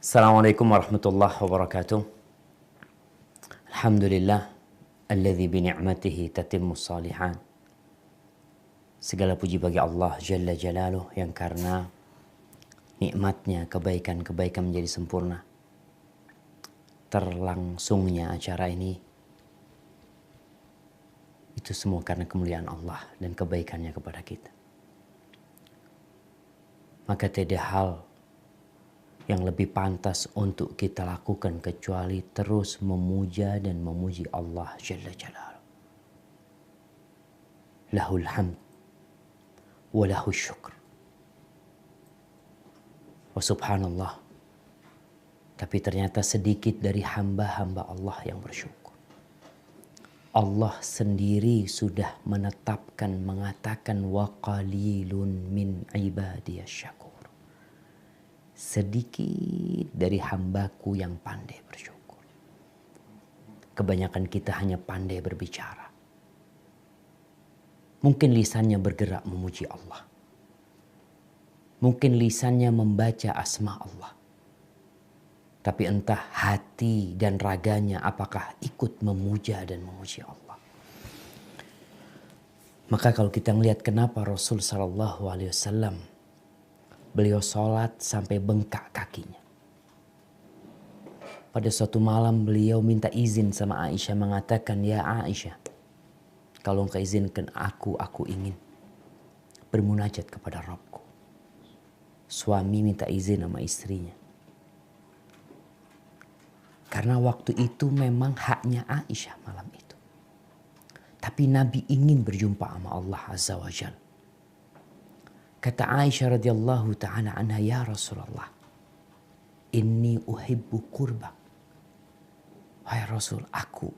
Assalamualaikum warahmatullahi wabarakatuh. Alhamdulillah alladzi bi ni'matihi tatimmus shalihan. Segala puji bagi Allah Jalla Jalaluh yang karena nikmatnya kebaikan-kebaikan menjadi sempurna. Terlangsungnya acara ini itu semua karena kemuliaan Allah dan kebaikannya kepada kita. Maka tidak hal yang lebih pantas untuk kita lakukan kecuali terus memuja dan memuji Allah Jalla Jalaluh. Lahul hamd wa lahul syukr. Wa subhanallah. Tapi ternyata sedikit dari hamba-hamba Allah yang bersyukur. Allah sendiri sudah menetapkan, mengatakan wa qalilun min ibadiyasy syakur. Sedikit dari hambaku yang pandai bersyukur. Kebanyakan kita hanya pandai berbicara. Mungkin lisannya bergerak memuji Allah. Mungkin lisannya membaca asma Allah. Tapi entah hati dan raganya apakah ikut memuja dan memuji Allah. Maka kalau kita melihat kenapa Rasul SAW beliau sholat sampai bengkak kakinya. Pada suatu malam beliau minta izin sama Aisyah mengatakan, "Ya Aisyah, kalau engkau izinkan aku ingin bermunajat kepada Rabbku." Suami minta izin sama istrinya. Karena waktu itu memang haknya Aisyah malam itu. Tapi Nabi ingin berjumpa sama Allah Azza wa Jalla. Kata Aisyah radhiyallahu ta'ala anha, "Ya Rasulullah, inni uhibbu qurbak." Wahai Rasul, aku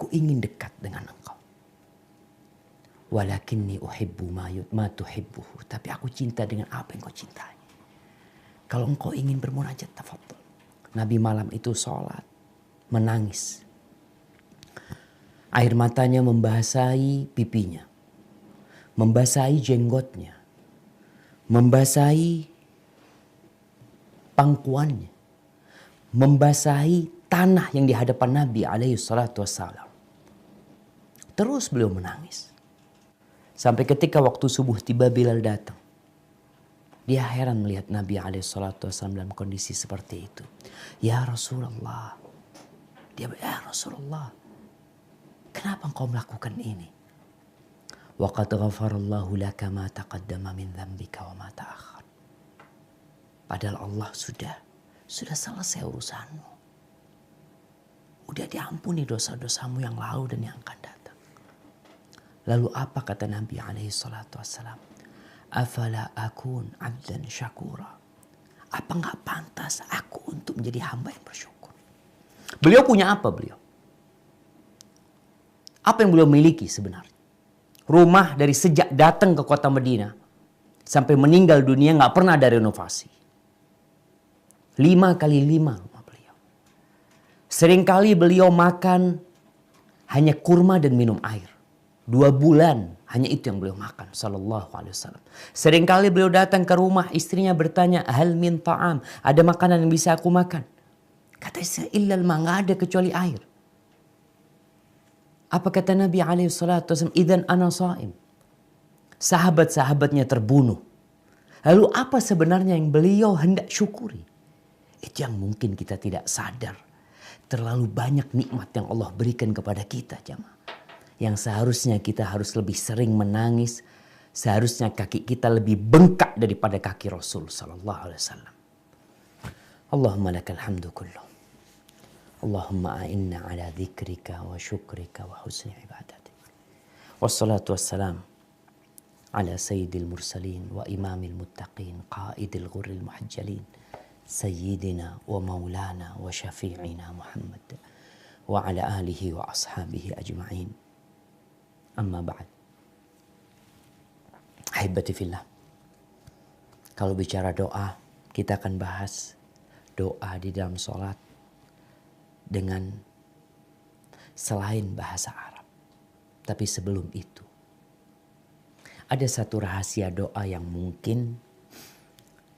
ingin dekat dengan engkau. Walakinni uhibbu ma tuhibbuhu. Tapi aku cinta dengan apa yang kau cintai. Kalau engkau ingin bermunajat, tafadhol. Nabi malam itu sholat, menangis. Air matanya membasahi pipinya, membasahi jenggotnya, membasahi pangkuannya, membasahi tanah yang di hadapan Nabi alaihi salatu wassalam. Terus beliau menangis. Sampai ketika waktu subuh tiba Bilal datang. Dia heran melihat Nabi alaihi salatu wassalam dalam kondisi seperti itu. "Ya Rasulullah." Dia bilang, "Ya Rasulullah, kenapa engkau melakukan ini?" "Waqad ghafarallahu laka ma taqaddama min dzambika wa ma ta'akhkhar." Padahal Allah sudah selesai urusanmu. Udah diampuni dosa-dosamu yang lalu dan yang akan datang. Lalu apa kata Nabi alaihi salatu wassalam? "Afala akun abdan syakura." Apa enggak pantas aku untuk menjadi hamba yang bersyukur? Beliau punya apa beliau? Apa yang beliau miliki sebenarnya? Rumah dari sejak datang ke kota Madinah sampai meninggal dunia gak pernah ada renovasi. 5x5 rumah beliau. Seringkali beliau makan hanya kurma dan minum air. 2 bulan hanya itu yang beliau makan. Sallallahu alaihi wasallam. Seringkali beliau datang ke rumah, istrinya bertanya, "Hal min ta'am?" Ada makanan yang bisa aku makan? Kata istri, "Illal ma," gak ada kecuali air. Apa kata Nabi alaihi salatu wasallam? "Idzan ana shaim." Sahabat-sahabatnya terbunuh. Lalu apa sebenarnya yang beliau hendak syukuri? Itu yang mungkin kita tidak sadar. Terlalu banyak nikmat yang Allah berikan kepada kita, jamaah. Yang seharusnya kita harus lebih sering menangis. Seharusnya kaki kita lebih bengkak daripada kaki Rasul sallallahu alaihi wasallam. Allahumma lakal hamdu kullu. Allahumma a'inna ala dzikrika wa syukrika wa husni ibadatik. Wassalatu wassalam ala sayyidil mursalin wa imamil muttaqin qaidil ghurril muhajjalin sayyidina wa maulana wa syafi'ina Muhammad wa ala alihi wa ashabihi ajma'in. Amma ba'd. Ahibati fillah. Kalau bicara doa, kita akan bahas doa di dalam sholat dengan selain bahasa Arab. Tapi sebelum itu, ada satu rahasia doa yang mungkin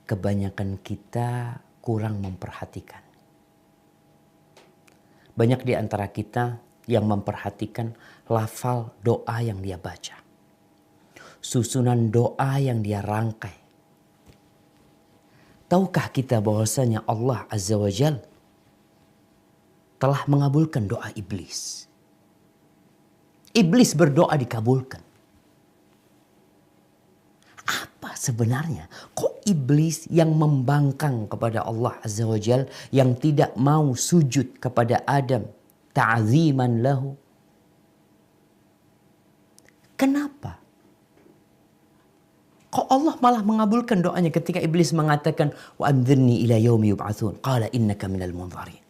kebanyakan kita kurang memperhatikan. Banyak di antara kita yang memperhatikan lafal doa yang dia baca, susunan doa yang dia rangkai. Tahukah kita bahwasanya Allah Azza wa Jal telah mengabulkan doa iblis? Iblis berdoa dikabulkan. Apa sebenarnya? Kok iblis yang membangkang kepada Allah Azza wa Jal, yang tidak mau sujud kepada Adam ta'ziman lahu? Kenapa? Kok Allah malah mengabulkan doanya ketika iblis mengatakan wa anzirni ila yaumi yub'atsun qala innaka minal munzarin.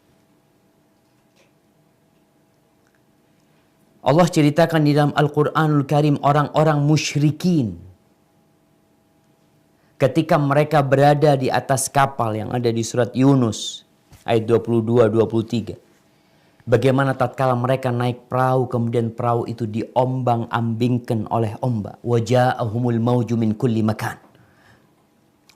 Allah ceritakan di dalam Al-Qur'anul Karim orang-orang musyrikin ketika mereka berada di atas kapal yang ada di surat Yunus ayat 22-23. Bagaimana tatkala mereka naik perahu, kemudian perahu itu diombang-ambingkan oleh ombak. Waja'ahumul mauju min kulli makan.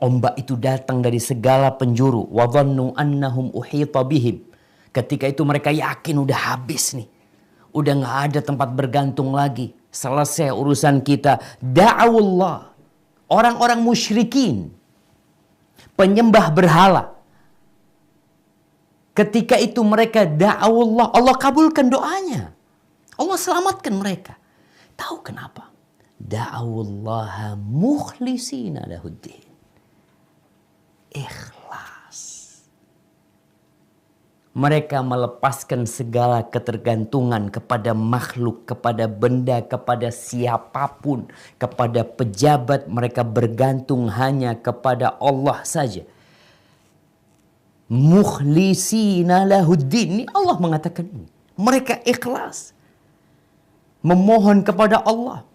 Ombak itu datang dari segala penjuru. Wa dhannu annahum uhita bihim. Ketika itu mereka yakin udah habis nih. Udah gak ada tempat bergantung lagi. Selesai urusan kita. Da'awullah. Orang-orang musyrikin, penyembah berhala. Ketika itu mereka da'awullah, Allah kabulkan doanya. Allah selamatkan mereka. Tahu kenapa? Da'awullaha mukhlisina lahuddin. Ikhlas. Mereka melepaskan segala ketergantungan kepada makhluk, kepada benda, kepada siapapun, kepada pejabat. Mereka bergantung hanya kepada Allah saja. Mukhlisina lahuddin. Ini Allah mengatakan ini. Mereka ikhlas memohon kepada Allah.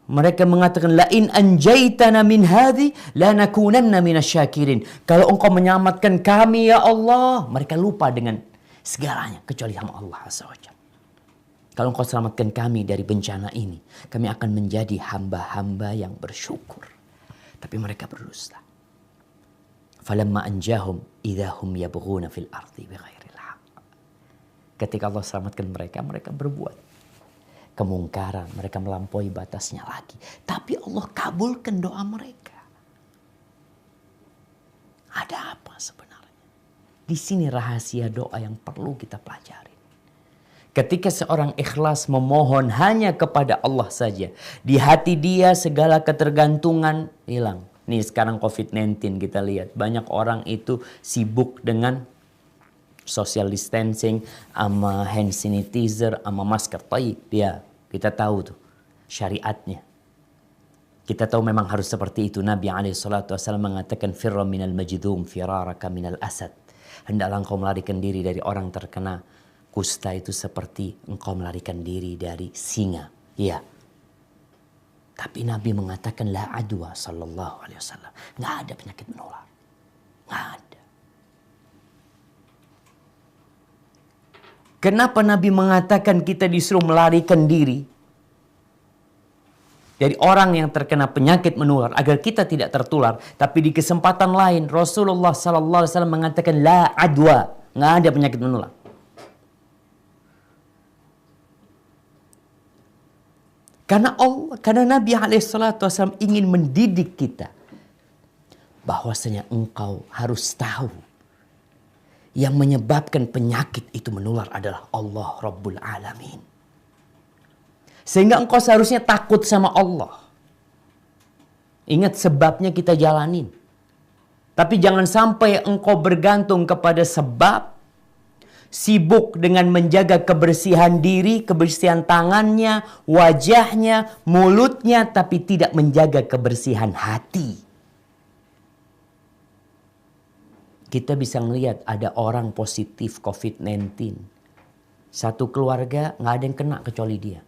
Mereka mengatakan la in anjaitana min hadhi lanakunanna minasyakirin. Kalau engkau menyelamatkan kami ya Allah, mereka lupa dengan segalanya kecuali sama Allah Azza wa Jalla. Kalau engkau selamatkan kami dari bencana ini, kami akan menjadi hamba-hamba yang bersyukur. Tapi mereka berdusta. Falamma anjahum idahum yabghuna fil ardi bighairil haqq. Ketika Allah selamatkan mereka, mereka berbuat kemungkaran, mereka melampaui batasnya lagi. Tapi Allah kabulkan doa mereka. Ada apa sebenarnya? Di sini rahasia doa yang perlu kita pelajari. Ketika seorang ikhlas memohon hanya kepada Allah saja, di hati dia segala ketergantungan hilang. Nih sekarang COVID-19 kita lihat. Banyak orang itu sibuk dengan social distancing, sama hand sanitizer, sama masker. Ya, kita tahu tuh syariatnya. Kita tahu memang harus seperti itu. Nabi SAW mengatakan, firra minal majdum firaraka minal asad. Hendaklah engkau melarikan diri dari orang terkena kusta itu seperti engkau melarikan diri dari singa. Ya. Tapi Nabi mengatakan la adwa sallallahu alaihi wasallam. Nggak ada penyakit menular. Nggak ada. Kenapa Nabi mengatakan kita disuruh melarikan diri dari orang yang terkena penyakit menular agar kita tidak tertular? Tapi di kesempatan lain Rasulullah sallallahu alaihi wasallam mengatakan la adwa. Nggak ada penyakit menular. Karena Nabi SAW ingin mendidik kita bahwasanya engkau harus tahu yang menyebabkan penyakit itu menular adalah Allah Rabbul Alamin. Sehingga engkau seharusnya takut sama Allah. Ingat sebabnya kita jalanin. Tapi jangan sampai engkau bergantung kepada sebab, sibuk dengan menjaga kebersihan diri, kebersihan tangannya, wajahnya, mulutnya, tapi tidak menjaga kebersihan hati. Kita bisa melihat ada orang positif COVID-19. Satu keluarga nggak ada yang kena kecuali dia.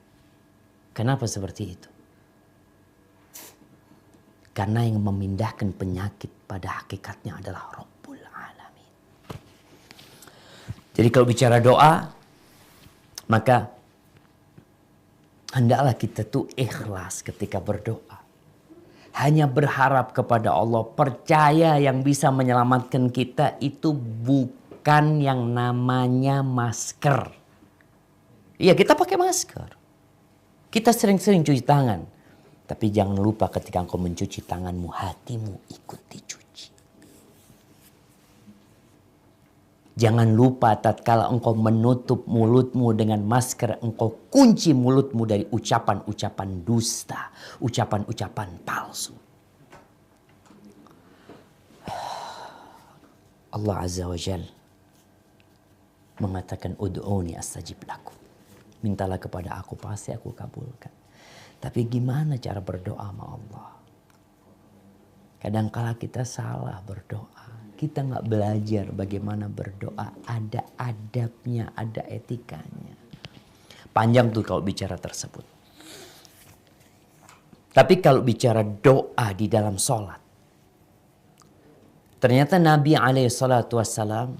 Kenapa seperti itu? Karena yang memindahkan penyakit pada hakikatnya adalah Rabbul Alamin. Jadi kalau bicara doa, maka hendaklah kita tuh ikhlas ketika berdoa. hanya berharap kepada Allah, percaya yang bisa menyelamatkan kita itu bukan yang namanya masker. Iya, kita pakai masker. Kita sering-sering cuci tangan. Tapi jangan lupa ketika engkau mencuci tanganmu, hatimu ikut dicuci. Jangan lupa tatkala engkau menutup mulutmu dengan masker, engkau kunci mulutmu dari ucapan-ucapan dusta, ucapan-ucapan palsu. Allah Azza wa Jal mengatakan ud'uni astajib lakum. Mintalah kepada aku, pasti aku kabulkan. Tapi gimana cara berdoa sama Allah? Kadangkala kita salah berdoa. Kita nggak belajar bagaimana berdoa. Ada adabnya, ada etikanya. Panjang tuh kalau bicara tersebut. Tapi kalau bicara doa di dalam sholat. Ternyata Nabi SAW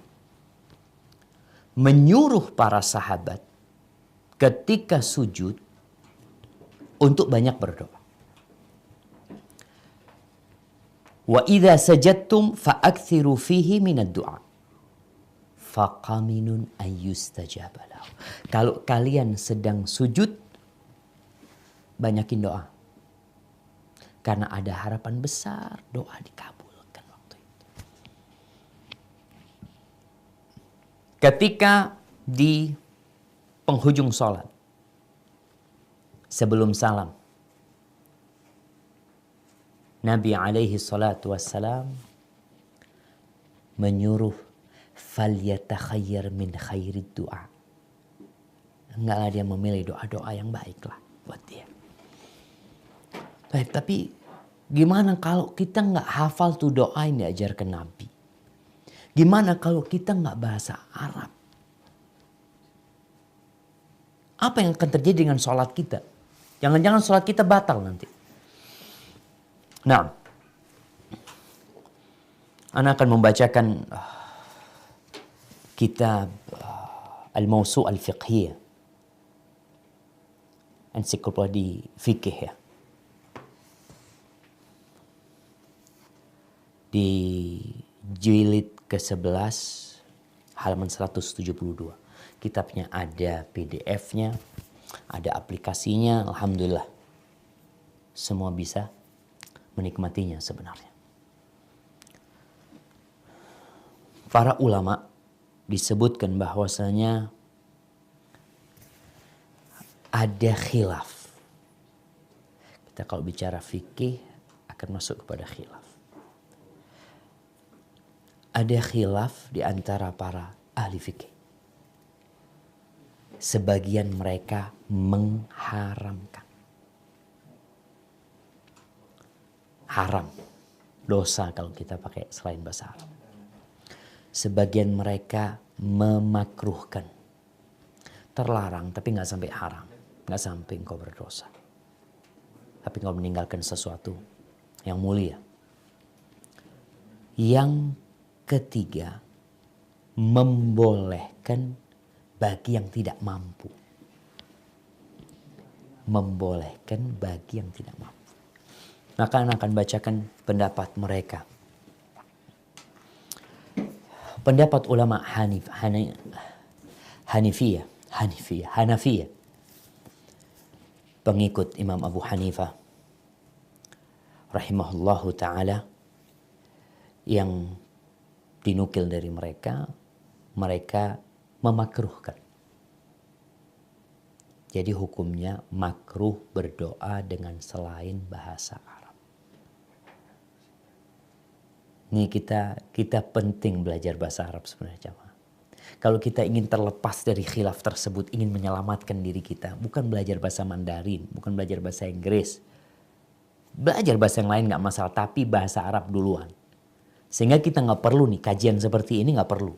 menyuruh para sahabat ketika sujud untuk banyak berdoa. Wa idza sajadtum fa'akthiru fihi minad du'a. Faqaminun ayyustajaba lahu. Kalau kalian sedang sujud, banyakin doa. Karena ada harapan besar doa dikabulkan waktu itu. Ketika di penghujung sholat, sebelum salam, Nabi alaihi salatu wassalam menyuruh falyatakhayyar min khairid du'a. Enggaklah dia memilih doa-doa yang baiklah buat dia. Baik, tapi gimana kalau kita nggak hafal tuh doa yang diajarkan Nabi? Gimana kalau kita nggak bahasa Arab? Apa yang akan terjadi dengan sholat kita? Jangan-jangan sholat kita batal nanti. Nah, Ana akan membacakan kitab Al-Mawsu' Al-Fiqhiyah, ensiklopedi fikih ya. Di jilid ke-11 halaman 172. Kitabnya ada PDF-nya, ada aplikasinya, alhamdulillah. Semua bisa menikmatinya sebenarnya. Para ulama disebutkan bahwasanya ada khilaf. Kita kalau bicara fikih akan masuk kepada khilaf. Ada khilaf di antara para ahli fikih. Sebagian mereka mengharamkan. Haram, dosa kalau kita pakai selain bahasa Arab. Sebagian mereka memakruhkan, terlarang tapi nggak sampai haram, nggak sampai engkau berdosa, tapi engkau meninggalkan sesuatu yang mulia. Yang ketiga, membolehkan bagi yang tidak mampu. Membolehkan bagi yang tidak mampu. Maka Anda akan bacakan pendapat mereka. Pendapat ulama Hanafiyah. Pengikut Imam Abu Hanifah rahimahullahu ta'ala, yang dinukil dari mereka memakruhkan. Jadi hukumnya makruh berdoa dengan selain bahasa Arab. Ini kita penting belajar bahasa Arab sebenarnya, jamaah. Kalau kita ingin terlepas dari khilaf tersebut, ingin menyelamatkan diri kita, bukan belajar bahasa Mandarin, bukan belajar bahasa Inggris. Belajar bahasa yang lain nggak masalah, tapi bahasa Arab duluan. Sehingga kita nggak perlu nih kajian seperti ini, nggak perlu.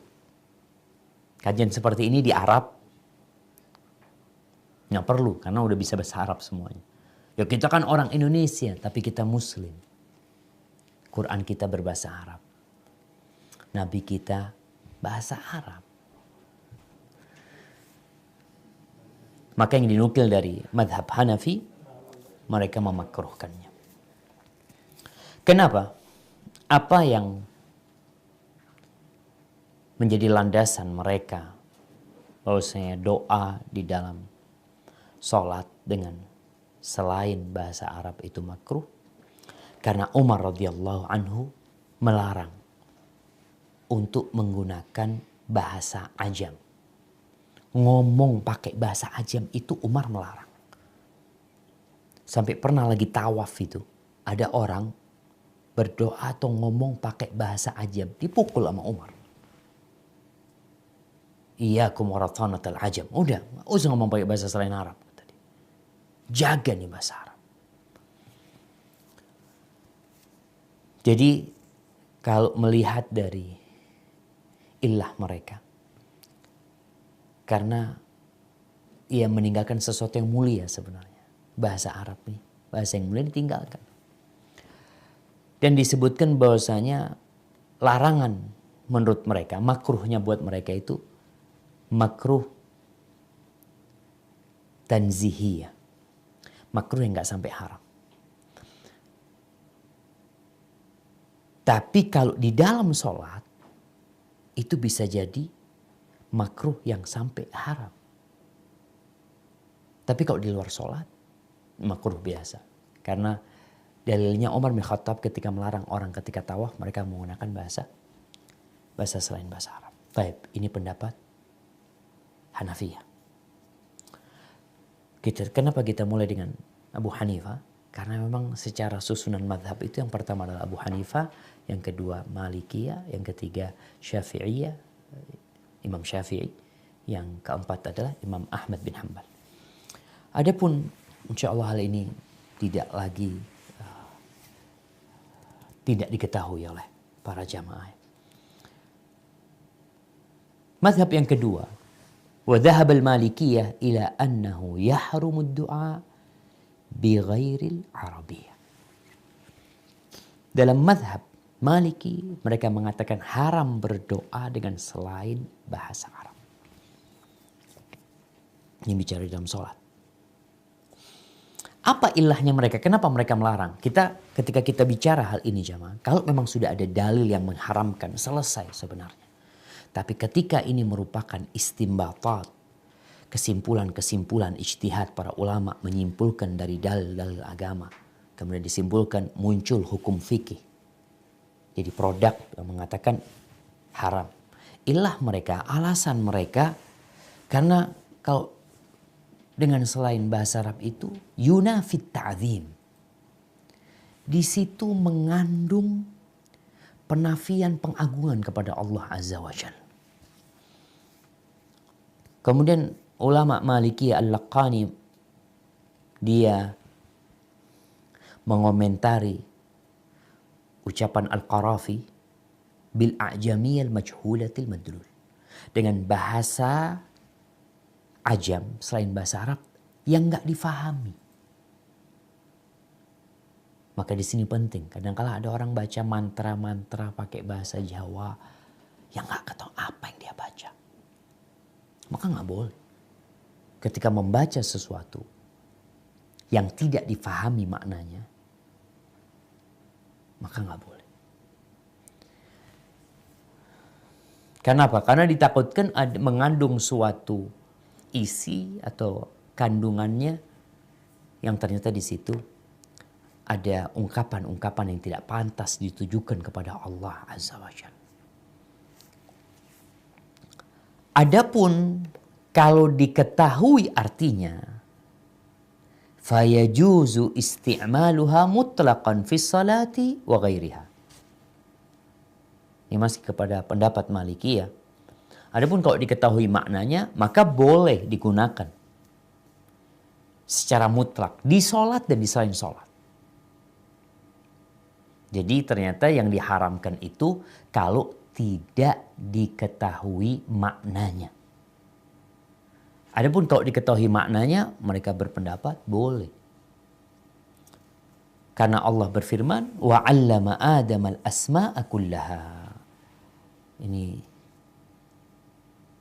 Kajian seperti ini di Arab nggak perlu, karena udah bisa bahasa Arab semuanya. Ya kita kan orang Indonesia, tapi kita Muslim. Quran kita berbahasa Arab. Nabi kita bahasa Arab. Maka yang dinukil dari madhab Hanafi, mereka memakruhkannya. Kenapa? Apa yang menjadi landasan mereka bahwasanya doa di dalam sholat dengan selain bahasa Arab itu makruh? Karena Umar radhiyallahu anhu melarang untuk menggunakan bahasa ajam. Ngomong pakai bahasa ajam itu Umar melarang. Sampai pernah lagi tawaf itu, ada orang berdoa atau ngomong pakai bahasa ajam, dipukul sama Umar. Iyyakum warathanatal ajam. Udah, usah ngomong pakai bahasa selain Arab. Jaga nih bahasa Arab. Jadi kalau melihat dari ilah mereka, karena ia meninggalkan sesuatu yang mulia sebenarnya. Bahasa Arab nih, bahasa yang mulia ditinggalkan. Dan disebutkan bahwasanya larangan menurut mereka, makruhnya buat mereka itu makruh tanzihiyah. Makruh yang gak sampai haram. Tapi kalau di dalam sholat, itu bisa jadi makruh yang sampai haram. Tapi kalau di luar sholat, makruh biasa. Karena dalilnya Umar bin Khattab ketika melarang orang ketika tawaf, mereka menggunakan bahasa selain bahasa Arab. Baik, ini pendapat Hanafiyah. Kenapa kita mulai dengan Abu Hanifah? Karena memang secara susunan madhab itu yang pertama adalah Abu Hanifah, yang kedua Malikiyah, yang ketiga Syafi'iyah, Imam Syafi'i, yang keempat adalah Imam Ahmad bin Hanbal. Adapun insya Allah hal ini tidak diketahui oleh para jamaah. Madhab yang kedua, wa dhahaba al-Malikiyah ila annahu yahrumu ad-du'a bi ghairil Arabiyyah. Dalam madhab Maliki, mereka mengatakan haram berdoa dengan selain bahasa Arab. Ini bicara dalam sholat. Apa ilahnya mereka? Kenapa mereka melarang? Ketika kita bicara hal ini jamaah, kalau memang sudah ada dalil yang mengharamkan, selesai sebenarnya. Tapi ketika ini merupakan istimbatat, kesimpulan-kesimpulan ijtihad para ulama menyimpulkan dari dalil-dalil agama, kemudian disimpulkan muncul hukum fikih. Jadi produk yang mengatakan haram. Ilah mereka, alasan mereka, karena kalau dengan selain bahasa Arab itu yunafit ta'zim. Di situ mengandung penafian pengagungan kepada Allah Azza wa Jalla. Kemudian ulama Maliki Al-Laqani dia mengomentari ucapan Al-Qarafi bil a'jamiyyal majhulatil madlul, dengan bahasa ajam selain bahasa Arab yang enggak difahami. Maka di sini penting, kadang-kala ada orang baca mantra-mantra pakai bahasa Jawa yang enggak tahu apa yang dia baca. Maka enggak boleh. Ketika membaca sesuatu yang tidak difahami maknanya, maka nggak boleh. Kenapa? Karena ditakutkan mengandung suatu isi atau kandungannya yang ternyata di situ ada ungkapan-ungkapan yang tidak pantas ditujukan kepada Allah Azza wa Jalla. Adapun kalau diketahui artinya, fayajuzu isti'maluha mutlaqan fi salati wa ghairiha. Ini masih kepada pendapat Malikiyah. Adapun kalau diketahui maknanya, maka boleh digunakan secara mutlak di sholat dan di selain sholat. Jadi ternyata yang diharamkan itu kalau tidak diketahui maknanya. Adapun kalau diketahui maknanya, mereka berpendapat boleh. Karena Allah berfirman, wa 'allama Adam al-asma'a kullaha. Ini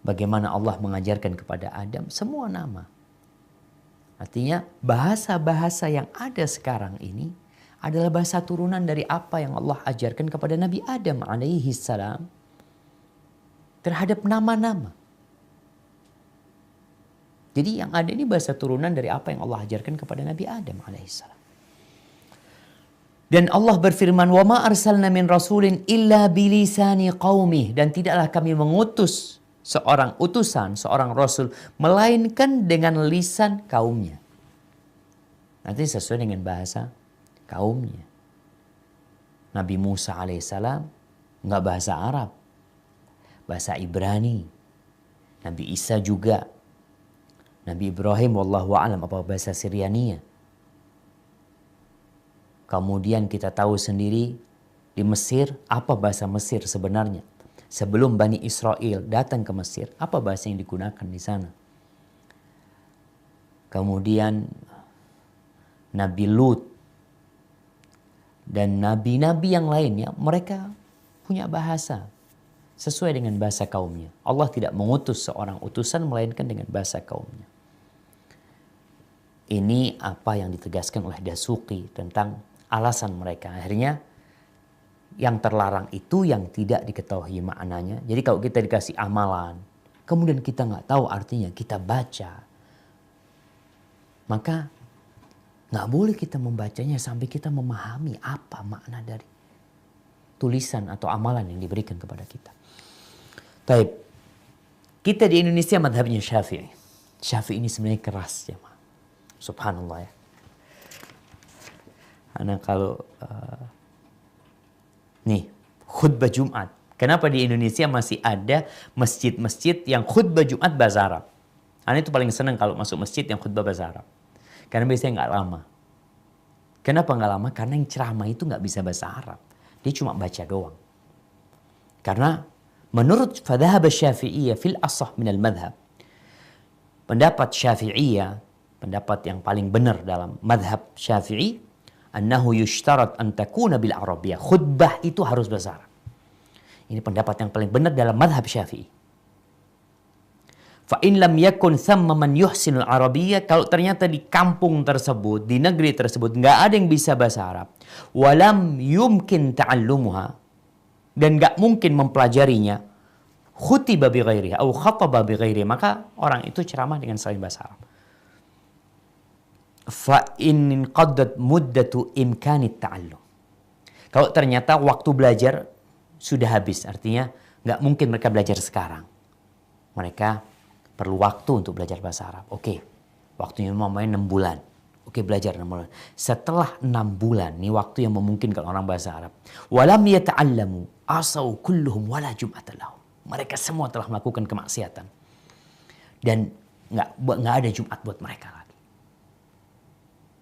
bagaimana Allah mengajarkan kepada Adam semua nama. Artinya bahasa-bahasa yang ada sekarang ini adalah bahasa turunan dari apa yang Allah ajarkan kepada Nabi Adam alaihi salam terhadap nama-nama. Jadi yang ada ini bahasa turunan dari apa yang Allah ajarkan kepada Nabi Adam alaihissalam. Dan Allah berfirman, "Wa ma arsalna min rasulin illa bilisani qaumih." Dan tidaklah kami mengutus seorang utusan, seorang rasul, melainkan dengan lisan kaumnya. Nanti sesuai dengan bahasa kaumnya. Nabi Musa alaihissalam nggak bahasa Arab, bahasa Ibrani. Nabi Isa juga. Nabi Ibrahim wallahu a'lam apa bahasa Syriania. Kemudian kita tahu sendiri di Mesir apa bahasa Mesir sebenarnya. Sebelum Bani Israel datang ke Mesir, apa bahasa yang digunakan di sana? Kemudian Nabi Lut dan nabi-nabi yang lainnya, mereka punya bahasa sesuai dengan bahasa kaumnya. Allah tidak mengutus seorang utusan melainkan dengan bahasa kaumnya. Ini apa yang ditegaskan oleh Dasuki tentang alasan mereka. Akhirnya yang terlarang itu yang tidak diketahui maknanya. Jadi kalau kita dikasih amalan, kemudian kita nggak tahu artinya, kita baca, maka nggak boleh kita membacanya sampai kita memahami apa makna dari tulisan atau amalan yang diberikan kepada kita. Baik, kita di Indonesia madhabnya Syafi'i. Syafi'i ini sebenarnya keras ya, subhanallah ya. Karena kalau nih khutbah Jumat, kenapa di Indonesia masih ada masjid-masjid yang khutbah Jumat bahasa Arab? Ana itu paling senang kalau masuk masjid yang khutbah bahasa Arab. Karena biasanya nggak lama. Kenapa nggak lama? Karena yang ceramah itu nggak bisa bahasa Arab. Dia cuma baca doang. Karena menurut fadhhab Syafi'iyah fil asah minal madhab, pendapat Syafi'iyah, pendapat yang paling benar dalam madhab Syafi'i, annahu yushtarat an takuna bil Arabiyyah. Khutbah itu harus bahasa Arab. Ini pendapat yang paling benar dalam madhab Syafi'i. Fa in lam yakun thamma man yuhsinul Arabiyyah, kalau ternyata di kampung tersebut, di negeri tersebut nggak ada yang bisa bahasa Arab, walam yumkin ta'allumuha, dan nggak mungkin mempelajarinya, khutiba bi ghairihi atau khataba bi ghairihi, maka orang itu ceramah dengan selain bahasa Arab. Fa in qaddat muddatu imkanit ta'allum. Kalau ternyata waktu belajar sudah habis, artinya nggak mungkin mereka belajar sekarang. Mereka perlu waktu untuk belajar bahasa Arab. Oke, waktunya mamanya 6 bulan. Oke, belajar 6 bulan. Setelah 6 bulan, ini waktu yang memungkinkan orang bahasa Arab. Walam yata'allamu asau kulluhum wala jum'ata lahum. Mereka semua telah melakukan kemaksiatan. Dan nggak ada Jumat buat mereka lagi.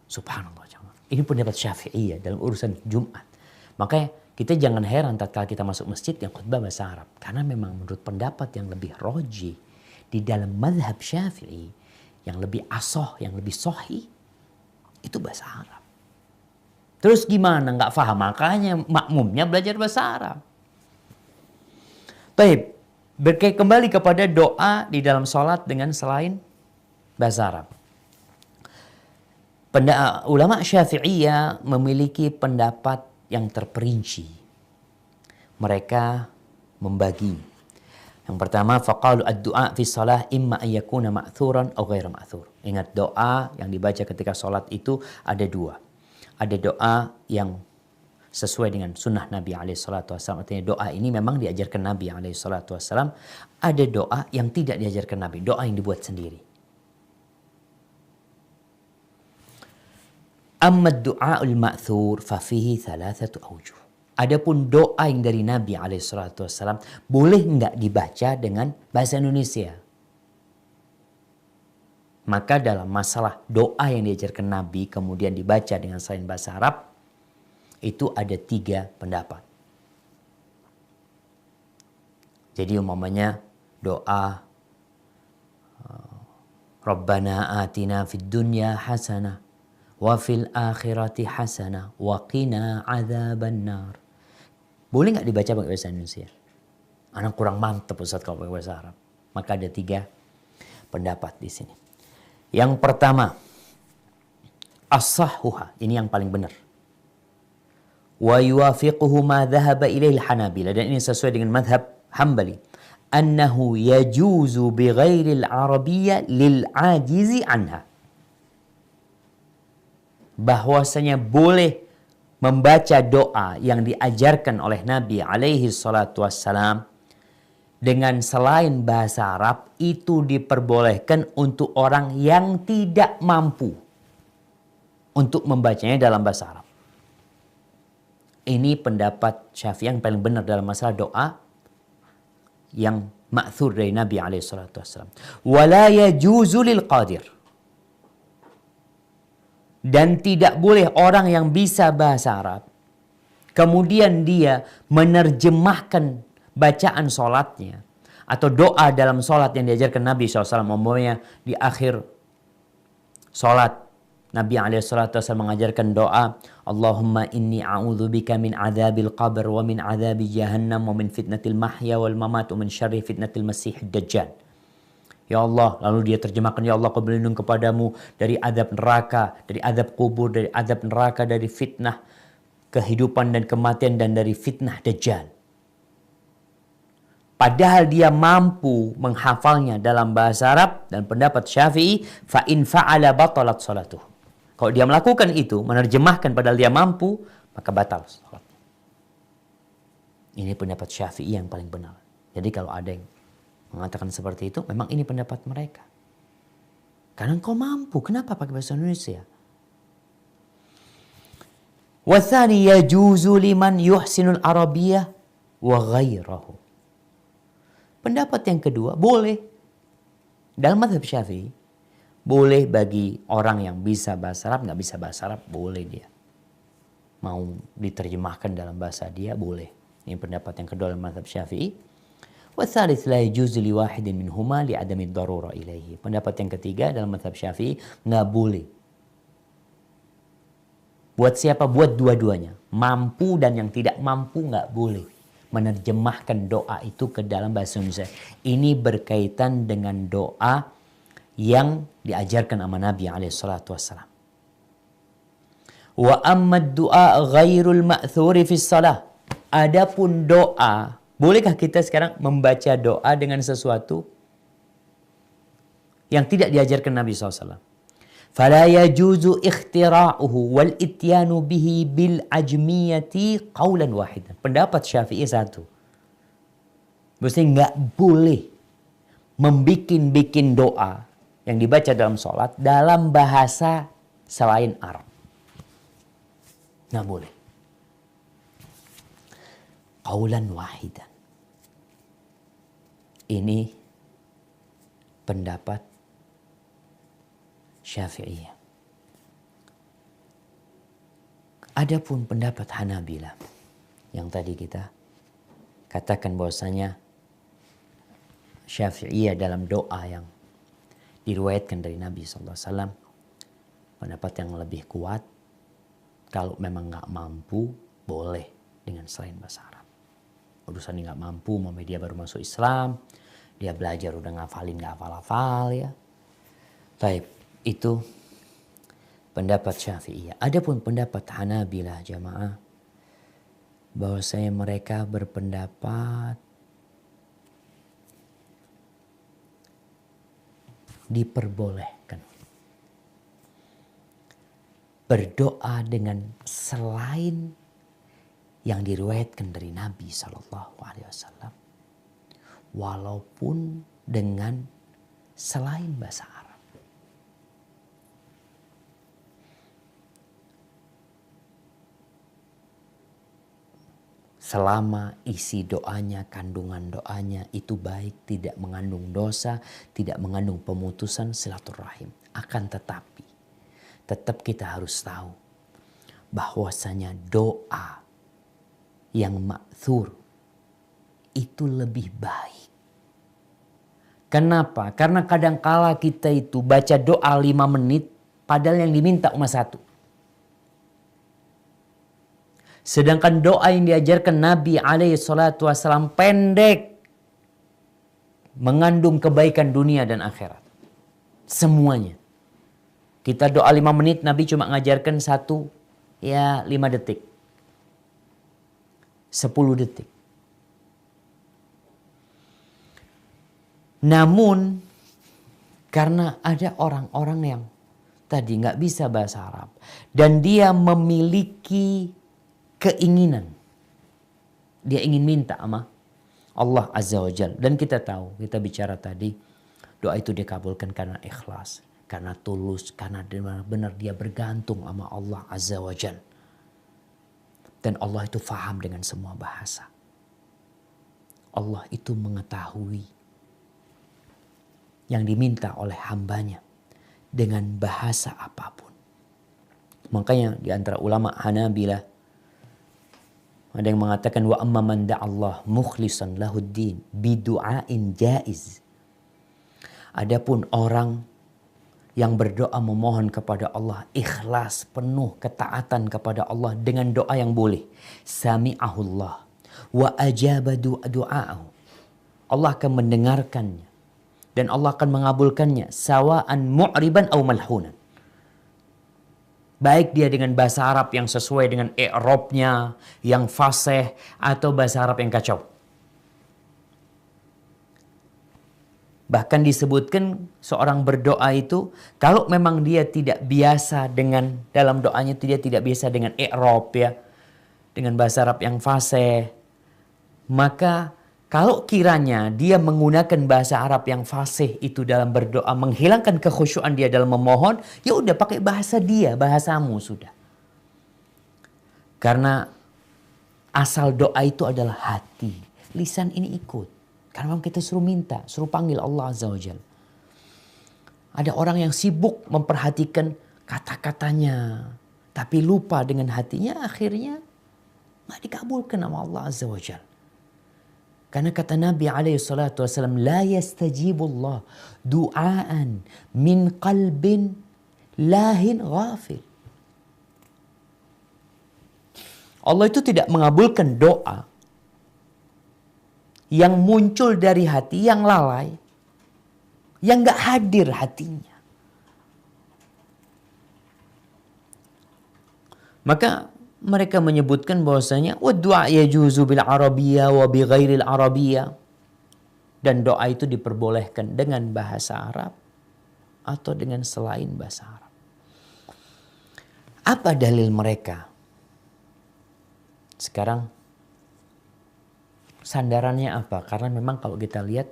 Subhanallah. Ini pendapat Syafi'iyah dalam urusan Jumat. Makanya kita jangan heran tatkala kita masuk masjid yang khutbah bahasa Arab. Karena memang menurut pendapat yang lebih roji di dalam mazhab Syafi'i, yang lebih asoh, yang lebih sohi, itu bahasa Arab. Terus gimana? Nggak paham, makanya makmumnya belajar bahasa Arab. Baik, kembali kepada doa di dalam sholat dengan selain bahasa Arab. Ulama Syafi'iyah memiliki pendapat yang terperinci. Mereka membagi. Yang pertama, faqalu ad-du'a fi shalah imma an yakuna ma'thuran aw ghairu ma'thur. Ingat, doa yang dibaca ketika sholat itu ada dua. Ada doa yang sesuai dengan sunnah Nabi SAW. Artinya doa ini memang diajarkan Nabi SAW. Ada doa yang tidak diajarkan Nabi. Doa yang dibuat sendiri. Amma ad-du'a'ul ma'thur fafihi thalathatu awjuh. Adapun doa yang dari Nabi SAW boleh nggak dibaca dengan bahasa Indonesia. Maka dalam masalah doa yang diajarkan Nabi kemudian dibaca dengan selain bahasa Arab, itu ada 3 pendapat. Jadi umpamanya doa Rabbana atina fid dunya hasanah wa fil akhirati hasanah wa qina adzabannar. Boleh nggak dibaca pakai bahasa Indonesia? Anak kurang mantep Ustaz kalau pakai bahasa Arab. Maka ada 3 pendapat di sini. Yang pertama, as-sahhuha, ini yang paling benar. wa yuwafiquhu ma dhahaba ilaihi al-Hanabilah, dan ini sesuai dengan madhab Hambali, annahu yajuzu bi ghairi al-arabiyyah lil ajizi anha, bahwasanya boleh membaca doa yang diajarkan oleh Nabi alaihi salatu wassalam dengan selain bahasa Arab, itu diperbolehkan untuk orang yang tidak mampu untuk membacanya dalam bahasa Arab. Ini pendapat Syafi'i yang paling benar dalam masalah doa yang ma'thur dari Nabi alaihi salatu wassalam. Wala yajuzu lil qadir, dan tidak boleh orang yang bisa bahasa Arab kemudian dia menerjemahkan bacaan sholatnya atau doa dalam sholat yang diajarkan Nabi SAW. Umpamanya di akhir sholat Nabi SAW mengajarkan doa, Allahumma inni a'udzubika min adzabil qabr wa min adzabi jahannam wa min fitnatil mahya wal mamat wa min syarri fitnatil masih dajjal. Ya Allah, lalu dia terjemahkan, ya Allah, aku berlindung kepadamu dari azab neraka, dari azab kubur, dari azab neraka, dari fitnah kehidupan dan kematian, dan dari fitnah dajjal. Padahal dia mampu menghafalnya dalam bahasa Arab, dan pendapat Syafi'i, fa in fa'ala batalat salatuh. Kalau dia melakukan itu, menerjemahkan padahal dia mampu, maka batal salatnya. Ini pendapat Syafi'i yang paling benar. Jadi kalau ada yang mengatakan seperti itu, memang ini pendapat mereka. Karena engkau mampu, kenapa pakai bahasa Indonesia? Wa tsani yajuzu liman yuhsinul arabiyyah wa ghairahu. Pendapat yang kedua, boleh. Dalam mazhab Syafi'i, boleh bagi orang yang bisa bahasa Arab, nggak bisa bahasa Arab, boleh dia. Mau diterjemahkan dalam bahasa dia, boleh. Ini pendapat yang kedua dalam mazhab Syafi'i. Wa tsalits la yajuzu li wahidin minhuma li adami darura ilaihi. Pendapat yang ketiga dalam mazhab Syafi'i, nggak boleh. Buat siapa? Buat dua-duanya. Mampu dan yang tidak mampu nggak boleh menerjemahkan doa itu ke dalam bahasa Indonesia. Ini berkaitan dengan doa yang diajarkan sama Nabi alaihissalatu wassalam. Wa amma du'a ghairul ma'thuri fis salah. Adapun doa, bolehkah kita sekarang membaca doa dengan sesuatu yang tidak diajarkan Nabi SAW? Fala yajuzu ikhtira'uhu wal ityanu bihi bil ajmiyati qawlan wahidan. Pendapat Syafi'i satu. Maksudnya nggak boleh membikin doa yang dibaca dalam sholat dalam bahasa selain Arab. Nggak boleh. Qawlan wahidan. Ini pendapat Syafi'iyah. Adapun pendapat Hanabilah yang tadi kita katakan bahwasanya Syafi'iyah dalam doa yang diriwayatkan dari Nabi SAW, pendapat yang lebih kuat, kalau memang nggak mampu boleh dengan selain bahasa Arab. Urusan nggak mampu, dia baru masuk Islam, dia belajar udah ngafalin nggak hafal-hafal ya. Baik. Itu pendapat Syafi'iyah. Adapun pendapat Hanabilah jamaah, bahwasanya mereka berpendapat diperbolehkan berdoa dengan selain yang diriwayatkan dari Nabi SAW, walaupun dengan selain bahasa Arab. Selama isi doanya, kandungan doanya itu baik, tidak mengandung dosa, tidak mengandung pemutusan silaturahim. Akan tetapi, tetap kita harus tahu bahwasanya doa yang ma'thur itu lebih baik. Kenapa? Karena kadangkala kita itu baca doa 5 menit, padahal yang diminta cuma 1. Sedangkan doa yang diajarkan Nabi SAW pendek, mengandung kebaikan dunia dan akhirat. Semuanya. Kita doa 5 menit, Nabi cuma ngajarkan 5 detik. 10 detik. Namun karena ada orang-orang yang tadi nggak bisa bahasa Arab dan dia memiliki keinginan, dia ingin minta sama Allah Azza wa Jal. Dan kita tahu, kita bicara tadi, doa itu dikabulkan karena ikhlas, karena tulus, karena benar-benar dia bergantung sama Allah Azza wa Jal. Dan Allah itu faham dengan semua bahasa. Allah itu mengetahui yang diminta oleh hambanya dengan bahasa apapun. Makanya di antara ulama Hanabilah ada yang mengatakan wa amma man da'allah mukhlishan lahuddin bidu'ain jaiz. Adapun orang yang berdoa memohon kepada Allah ikhlas penuh ketaatan kepada Allah dengan doa yang boleh, sami'ahullah wa ajaba du'a'ahu. Allah akan mendengarkannya dan Allah akan mengabulkannya sawa'an mu'riban aw malhunan. Baik dia dengan bahasa Arab yang sesuai dengan i'rabnya, yang fasih, atau bahasa Arab yang kacau. Bahkan disebutkan seorang berdoa itu, kalau memang dia tidak biasa dengan, dalam doanya dia tidak biasa dengan i'rab ya, dengan bahasa Arab yang fasih, maka kalau kiranya dia menggunakan bahasa Arab yang fasih itu dalam berdoa, menghilangkan kekhusyuan dia dalam memohon, ya udah pakai bahasa dia, bahasamu sudah. Karena asal doa itu adalah hati. Lisan ini ikut. Karena kita suruh minta, suruh panggil Allah Azza wa Jalla. Ada orang yang sibuk memperhatikan kata-katanya, tapi lupa dengan hatinya, akhirnya nggak dikabulkan sama Allah Azza wa Jalla. Karena kata Nabi SAW, la yastajibullah du'aan min qalbin lahin ghafil. Allah itu tidak mengabulkan doa yang muncul dari hati yang lalai, yang gak hadir hatinya. Maka mereka menyebutkan bahwasanya doa yajuzu bil arabiyyah wa bi ghairil arabiyyah, dan doa itu diperbolehkan dengan bahasa Arab atau dengan selain bahasa Arab. Apa dalil mereka? Sekarang sandarannya apa? Karena memang kalau kita lihat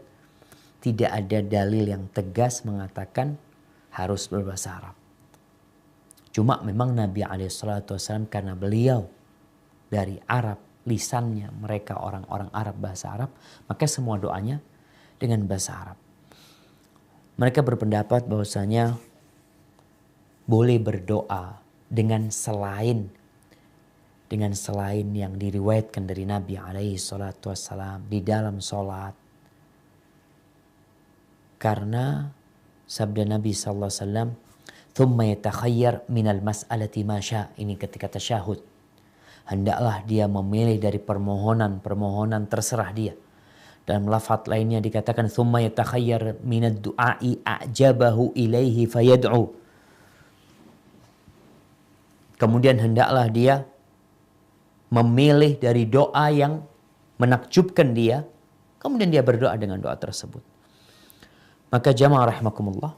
tidak ada dalil yang tegas mengatakan harus berbahasa Arab. Cuma memang Nabi SAW karena beliau dari Arab, lisannya mereka orang-orang Arab, bahasa Arab, maka semua doanya dengan bahasa Arab. Mereka berpendapat bahwasanya boleh berdoa dengan selain yang diriwayatkan dari Nabi SAW di dalam sholat. Karena sabda Nabi SAW, thumma yatakhayyar minal mas'alati ma syaa. Ini ketika tasyahud. Hendaklah dia memilih dari permohonan terserah dia. Dalam lafaz lainnya dikatakan thumma yatakhayyar minad du'ai a'jabahu ilaihi fayad'u. Kemudian hendaklah dia memilih dari doa yang menakjubkan dia, kemudian dia berdoa dengan doa tersebut. Maka jamaah rahimakumullah,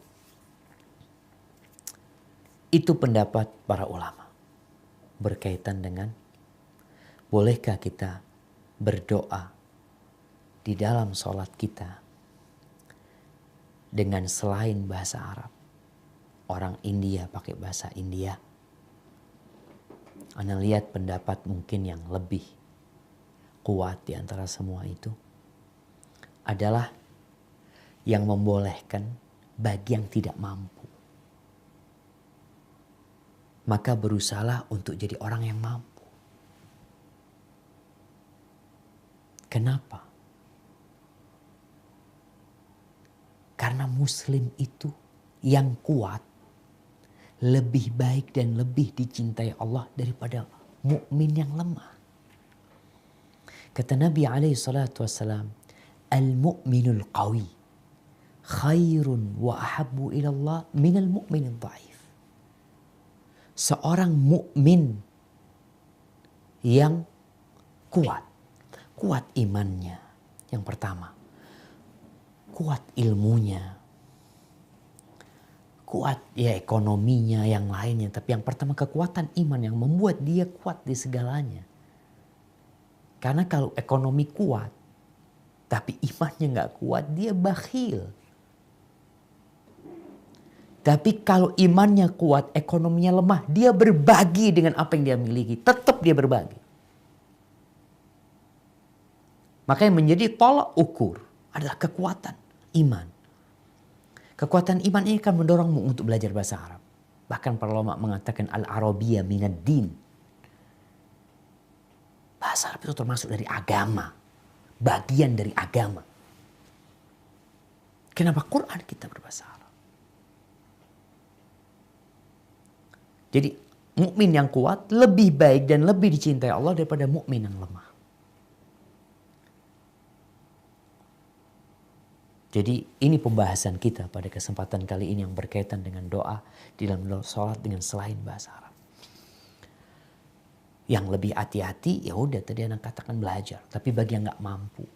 itu pendapat para ulama berkaitan dengan bolehkah kita berdoa di dalam sholat kita dengan selain bahasa Arab. Orang India pakai bahasa India. Anda lihat pendapat mungkin yang lebih kuat di antara semua itu adalah yang membolehkan bagi yang tidak mampu. Maka berusahalah untuk jadi orang yang mampu. Kenapa? Karena muslim itu yang kuat lebih baik dan lebih dicintai Allah daripada mukmin yang lemah. Kata Nabi SAW, al-mu'minul qawi khairun wa ahabbu ila Allah minal mu'minil dhaif. Seorang mukmin yang kuat, kuat imannya, yang pertama. Kuat ilmunya. Kuat ya ekonominya, yang lainnya. Tapi yang pertama kekuatan iman yang membuat dia kuat di segalanya. Karena kalau ekonomi kuat, tapi imannya nggak kuat, dia bakhil. Tapi kalau imannya kuat, ekonominya lemah, dia berbagi dengan apa yang dia miliki. Tetap dia berbagi. Maka yang menjadi tolak ukur adalah kekuatan iman. Kekuatan iman ini akan mendorongmu untuk belajar bahasa Arab. Bahkan para ulama mengatakan al-Arabiyyah minad din. Bahasa Arab itu termasuk dari agama. Bagian dari agama. Kenapa Quran kita berbahasa Arab? Jadi mukmin yang kuat lebih baik dan lebih dicintai Allah daripada mukmin yang lemah. Jadi ini pembahasan kita pada kesempatan kali ini yang berkaitan dengan doa di dalam sholat dengan selain bahasa Arab. Yang lebih hati-hati ya udah tadi anak katakan belajar. Tapi bagi yang nggak mampu,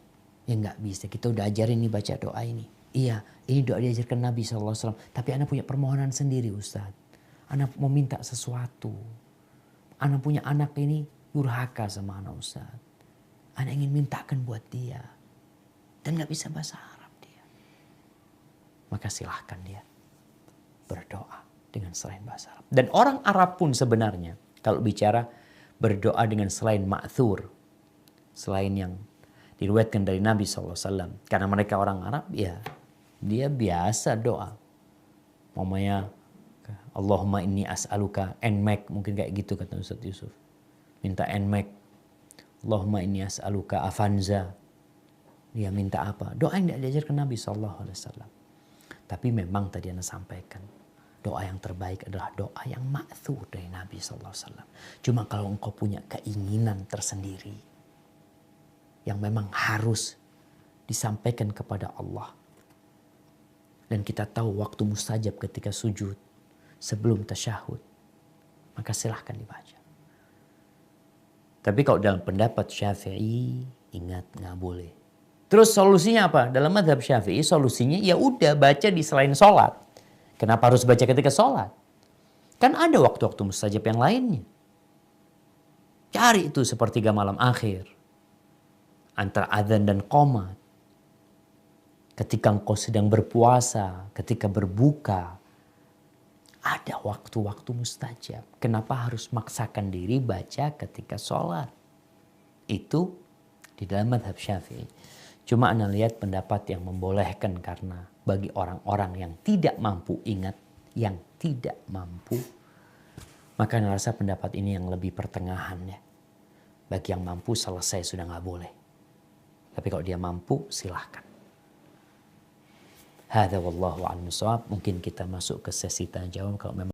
yang nggak bisa, kita udah ajarin nih baca doa ini. Iya, ini doa diajarkan Nabi SAW. Tapi anak punya permohonan sendiri Ustaz. Anak mau minta sesuatu. Anak punya anak ini durhaka sama anak Ustaz. Anak ingin mintakan buat dia. Dan nggak bisa bahasa Arab dia. Maka silahkan dia berdoa dengan selain bahasa Arab. Dan orang Arab pun sebenarnya kalau bicara berdoa dengan selain ma'thur. Selain yang diriwayatkan dari Nabi SAW. Karena mereka orang Arab ya dia biasa doa. Mamanya Allahumma inni as'aluka NMAC. Mungkin kayak gitu kata Ustaz Yusuf. Minta NMAC. Allahumma inni as'aluka Avanza. Dia minta apa? Doa yang tidak diajarkan Nabi SAW. Tapi memang tadi Anda sampaikan. Doa yang terbaik adalah doa yang ma'thur dari Nabi SAW. Cuma kalau engkau punya keinginan tersendiri. Yang memang harus disampaikan kepada Allah. Dan kita tahu waktu mustajab ketika sujud. Sebelum tasyahud. Maka silahkan dibaca. Tapi kalau dalam pendapat Syafi'i, ingat nggak boleh. Terus solusinya apa? Dalam mazhab Syafi'i solusinya ya udah baca di selain sholat. Kenapa harus baca ketika sholat? Kan ada waktu-waktu mustajab yang lainnya. Cari itu sepertiga malam akhir. Antara adzan dan qomat. Ketika engkau sedang berpuasa, ketika berbuka. Ada waktu-waktu mustajab. Kenapa harus maksakan diri baca ketika sholat? Itu di dalam mazhab Syafi'i. Cuma Anda lihat pendapat yang membolehkan karena bagi orang-orang yang tidak mampu, ingat yang tidak mampu, maka Anda rasa pendapat ini yang lebih pertengahan ya. Bagi yang mampu selesai sudah nggak boleh. Tapi kalau dia mampu silahkan. Hadza wallahu a'lam bishawab. Mungkin kita masuk ke sesi tanya jawab kalau memang